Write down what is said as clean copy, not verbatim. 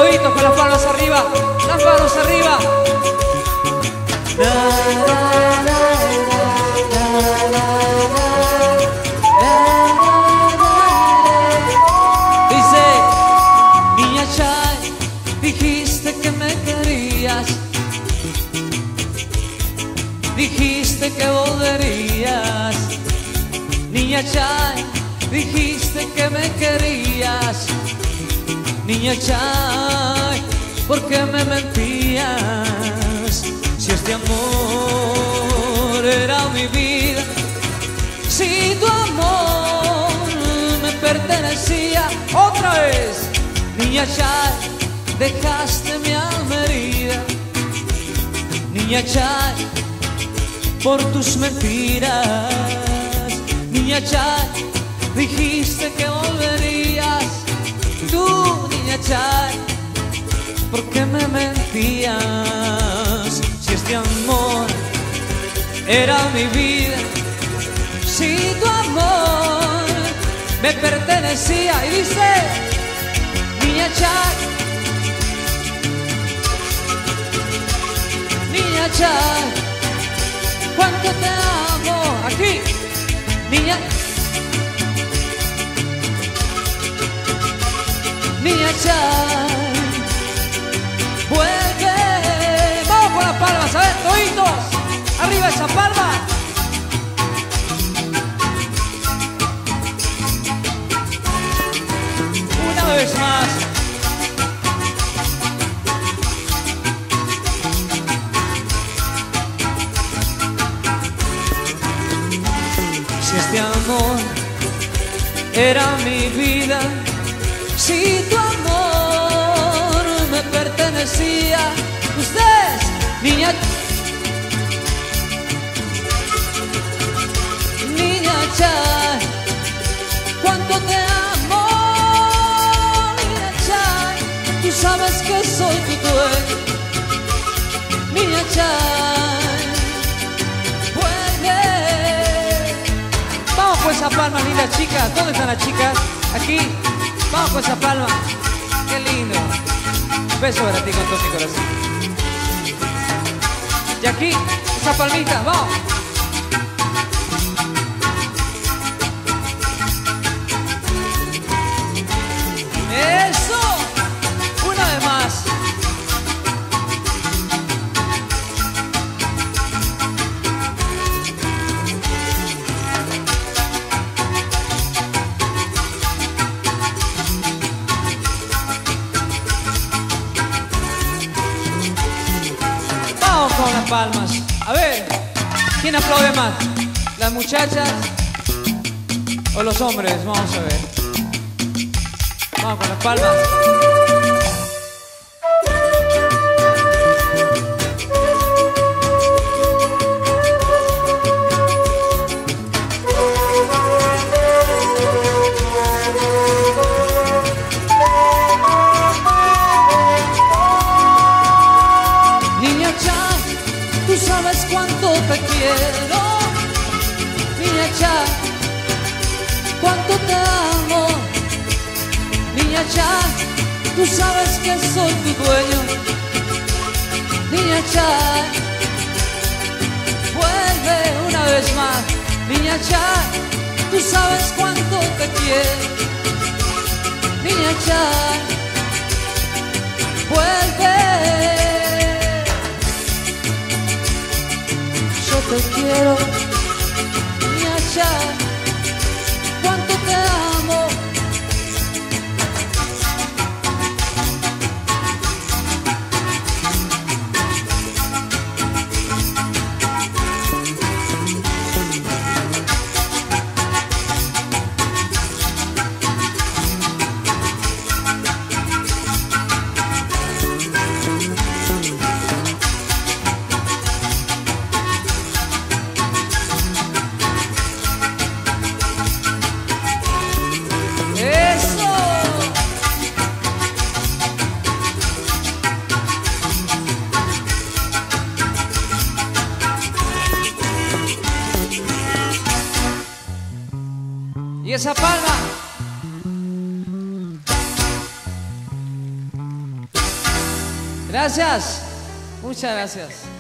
toditos con las palmas arriba. Las manos arriba. Dice, niña Chay, dijiste que me querías, dijiste que volverías. Niña Chay, dijiste que me querías. Niña Chay, ¿por qué me mentías? Si este amor era mi vida, si tu amor me pertenecía. Otra vez, niña Chay, dejaste mi alma herida. Niña Chay, por tus mentiras. Niña Chay, dijiste que volverías. Tú, niña Chay, ¿por qué me mentías? Si este amor era mi vida, si tu amor me pertenecía. Y dice, niña Chay, niña Chay, cuánto te amo. Aquí, niña, niña Chay, vuelve. Vamos con las palmas, a ver, toditos. Arriba esa palma. Una vez más. Si este amor era mi vida, si tu amor me pertenecía. Ustedes, niña, niña Chay, cuánto te amo. Niña Chay, tú sabes que soy tu dueño. Niña Chay, vuelve. Vamos con esa palma, lindas chicas. ¿Dónde están las chicas? Aquí. Vamos con esa palma. Qué lindo. Un beso para ti con todo mi corazón. Y aquí, esa palmita, vamos. Eso. Una vez más. Con las palmas. A ver, ¿quién aplaude más? ¿Las muchachas o los hombres? Vamos a ver. Vamos con las palmas. Tú sabes cuánto te quiero, niña Chay, cuánto te amo. Niña Chay, tú sabes que soy tu dueño. Niña Chay, vuelve una vez más. Niña Chay, tú sabes cuánto te quiero. Niña Chay, vuelve. Yo te quiero, niña Chay, cuánto te amo. Y esa palma. Gracias. Muchas gracias.